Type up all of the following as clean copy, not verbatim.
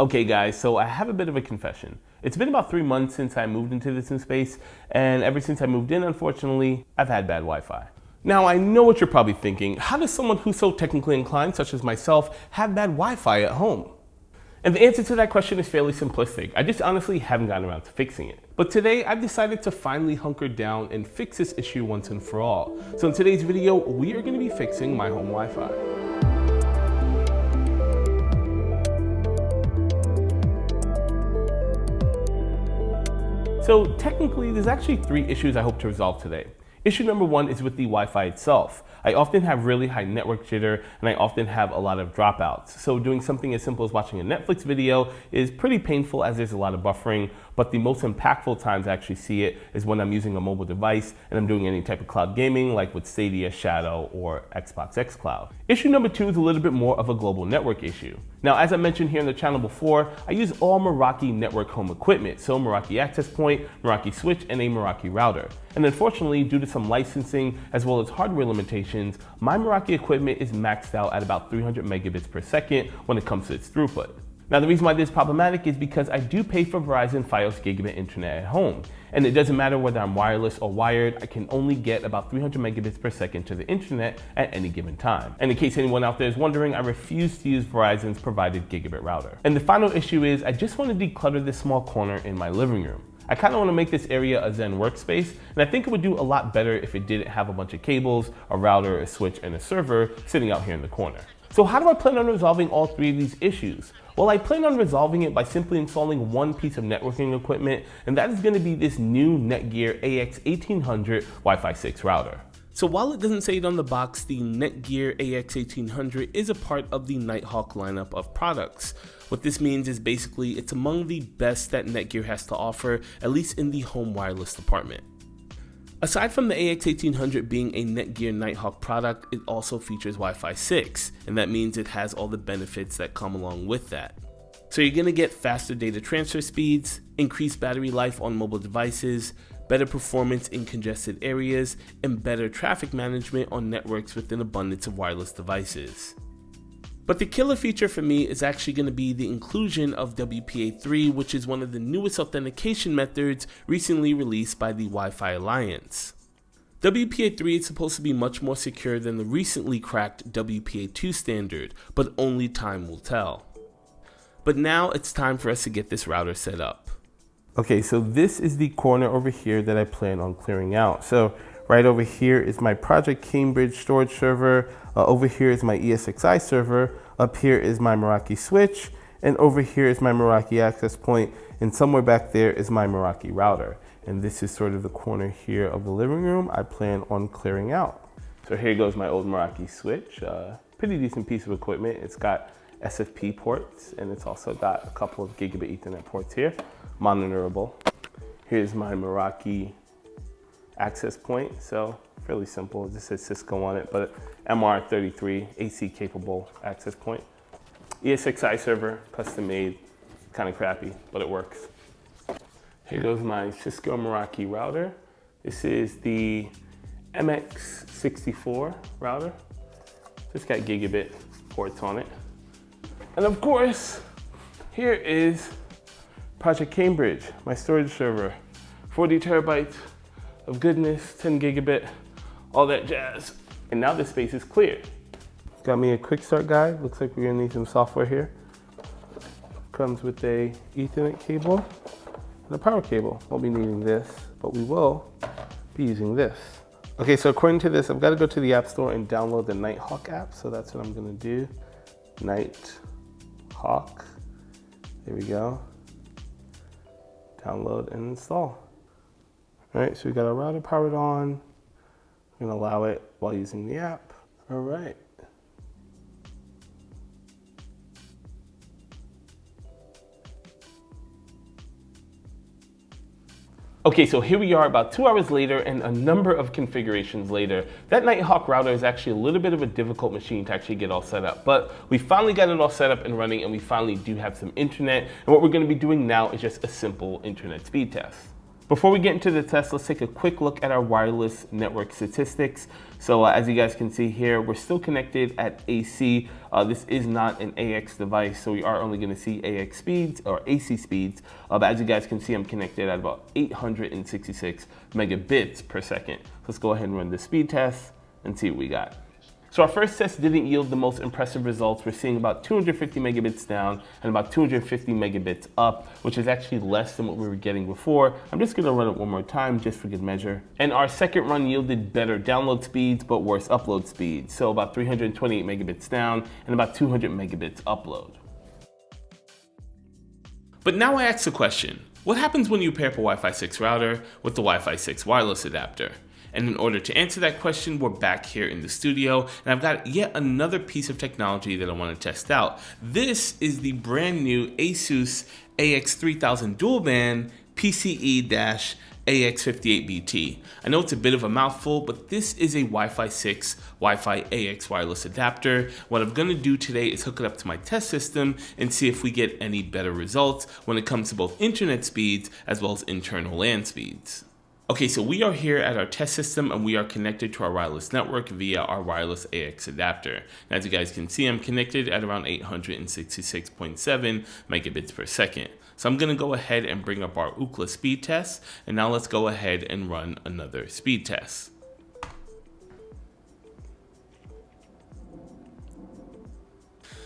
Okay guys, so I have a bit of a confession. It's been about 3 months since I moved into this new space, and ever since I moved in, unfortunately, I've had bad Wi-Fi. Now I know what you're probably thinking, how does someone who's so technically inclined, such as myself, have bad Wi-Fi at home? And the answer to that question is fairly simplistic. I just honestly haven't gotten around to fixing it. But today I've decided to finally hunker down and fix this issue once and for all. So in today's video, we are going to be fixing my home Wi-Fi. So technically, there's actually 3 issues I hope to resolve today. Issue number 1 is with the Wi-Fi itself. I often have really high network jitter and I often have a lot of dropouts. So doing something as simple as watching a Netflix video is pretty painful as there's a lot of buffering, but the most impactful times I actually see it is when I'm using a mobile device and I'm doing any type of cloud gaming like with Stadia, Shadow, or Xbox xCloud. Issue number 2 is a little bit more of a global network issue. Now, as I mentioned here on the channel before, I use all Meraki network home equipment, so Meraki access point, Meraki switch, and a Meraki router. And unfortunately, due to some licensing as well as hardware limitations, my Meraki equipment is maxed out at about 300 megabits per second when it comes to its throughput. Now, the reason why this is problematic is because I do pay for Verizon Fios gigabit internet at home. And it doesn't matter whether I'm wireless or wired, I can only get about 300 megabits per second to the internet at any given time. And in case anyone out there is wondering, I refuse to use Verizon's provided gigabit router. And the final issue is I just want to declutter this small corner in my living room. I kind of want to make this area a Zen workspace, and I think it would do a lot better if it didn't have a bunch of cables, a router, a switch, and a server sitting out here in the corner. So how do I plan on resolving all 3 of these issues? Well, I plan on resolving it by simply installing one piece of networking equipment, and that is going to be this new Netgear AX1800 Wi-Fi 6 router. So while it doesn't say it on the box, the Netgear AX1800 is a part of the NightHawk lineup of products. What this means is basically it's among the best that Netgear has to offer, at least in the home wireless department. Aside from the AX1800 being a Netgear NightHawk product, it also features Wi-Fi 6, and that means it has all the benefits that come along with that. So you're going to get faster data transfer speeds, increased battery life on mobile devices, better performance in congested areas, and better traffic management on networks with an abundance of wireless devices. But the killer feature for me is actually going to be the inclusion of WPA3, which is one of the newest authentication methods recently released by the Wi-Fi Alliance. WPA3 is supposed to be much more secure than the recently cracked WPA2 standard, but only time will tell. But now it's time for us to get this router set up. Okay, so this is the corner over here that I plan on clearing out. So right over here is my Project Cambridge storage server. Over here is my ESXi server. Up here is my Meraki switch. And over here is my Meraki access point. And somewhere back there is my Meraki router. And this is sort of the corner here of the living room I plan on clearing out. So here goes my old Meraki switch. Pretty decent piece of equipment. It's got SFP ports and it's also got a couple of gigabit Ethernet ports here, monitorable. Here's my Meraki access point, so fairly simple. It just says Cisco on it, but MR33 AC capable access point. ESXi server, custom made, kind of crappy, but it works. Here goes my Cisco Meraki router. This is the MX64 router. It's got gigabit ports on it. And of course, here is Project Cambridge, my storage server. 40 terabytes of goodness, 10 gigabit, all that jazz. And now this space is clear. Got me a quick start guide. Looks like we're gonna need some software here. Comes with a Ethernet cable and a power cable. Won't be needing this, but we will be using this. Okay, so according to this, I've got to go to the App Store and download the NightHawk app. So that's what I'm gonna do. NightHawk. There we go. Download and install. All right, so we got our router powered on. We're gonna allow it while using the app. All right. Okay, so here we are about 2 hours later and a number of configurations later. That NightHawk router is actually a little bit of a difficult machine to actually get all set up, but we finally got it all set up and running and we finally do have some internet. And what we're gonna be doing now is just a simple internet speed test. Before we get into the test, let's take a quick look at our wireless network statistics. So as you guys can see here, we're still connected at AC. This is not an AX device, so we are only going to see AX speeds or AC speeds. But as you guys can see, I'm connected at about 866 megabits per second. Let's go ahead and run the speed test and see what we got. So our first test didn't yield the most impressive results. We're seeing about 250 megabits down and about 250 megabits up, which is actually less than what we were getting before. I'm just gonna run it one more time just for good measure. And our second run yielded better download speeds, but worse upload speeds. So about 328 megabits down and about 200 megabits upload. But now I ask the question, what happens when you pair up a Wi-Fi 6 router with the Wi-Fi 6 wireless adapter? And in order to answer that question, we're back here in the studio, and I've got yet another piece of technology that I want to test out. This is the brand new Asus AX3000 dual band PCE-AX58BT. I know it's a bit of a mouthful, but this is a Wi-Fi 6 Wi-Fi AX wireless adapter. What I'm gonna do today is hook it up to my test system and see if we get any better results when it comes to both internet speeds as well as internal LAN speeds. Okay, so we are here at our test system and we are connected to our wireless network via our wireless AX adapter. And as you guys can see, I'm connected at around 866.7 megabits per second. So I'm gonna go ahead and bring up our Ookla speed test, and now let's go ahead and run another speed test.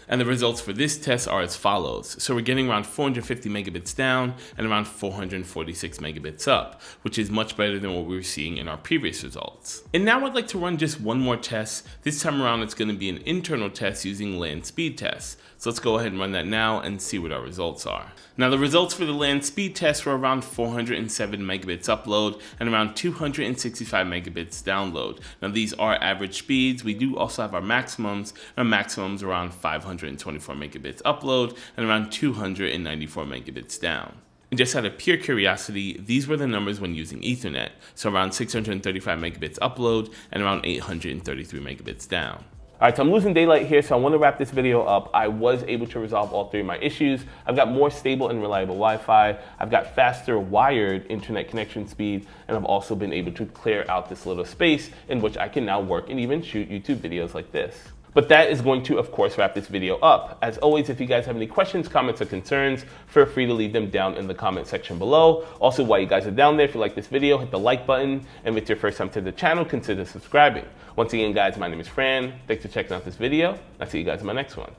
And the results for this test are as follows. So we're getting around 450 megabits down and around 446 megabits up, which is much better than what we were seeing in our previous results. And now I'd like to run just one more test. This time around, it's going to be an internal test using LAN speed test. So let's go ahead and run that now and see what our results are. Now the results for the LAN speed test were around 407 megabits upload and around 265 megabits download. Now these are average speeds. We do also have our maximums. Our maximums are around 524 megabits upload and around 294 megabits down. And just out of pure curiosity, these were the numbers when using Ethernet. So around 635 megabits upload and around 833 megabits down. All right, so I'm losing daylight here, so I want to wrap this video up. I was able to resolve all three of my issues. I've got more stable and reliable Wi-Fi. I've got faster wired internet connection speed, and I've also been able to clear out this little space in which I can now work and even shoot YouTube videos like this. But that is going to, of course, wrap this video up. As always, if you guys have any questions, comments, or concerns, feel free to leave them down in the comment section below. Also, while you guys are down there, if you like this video, hit the like button. And if it's your first time to the channel, consider subscribing. Once again, guys, my name is Fran. Thanks for checking out this video. I'll see you guys in my next one.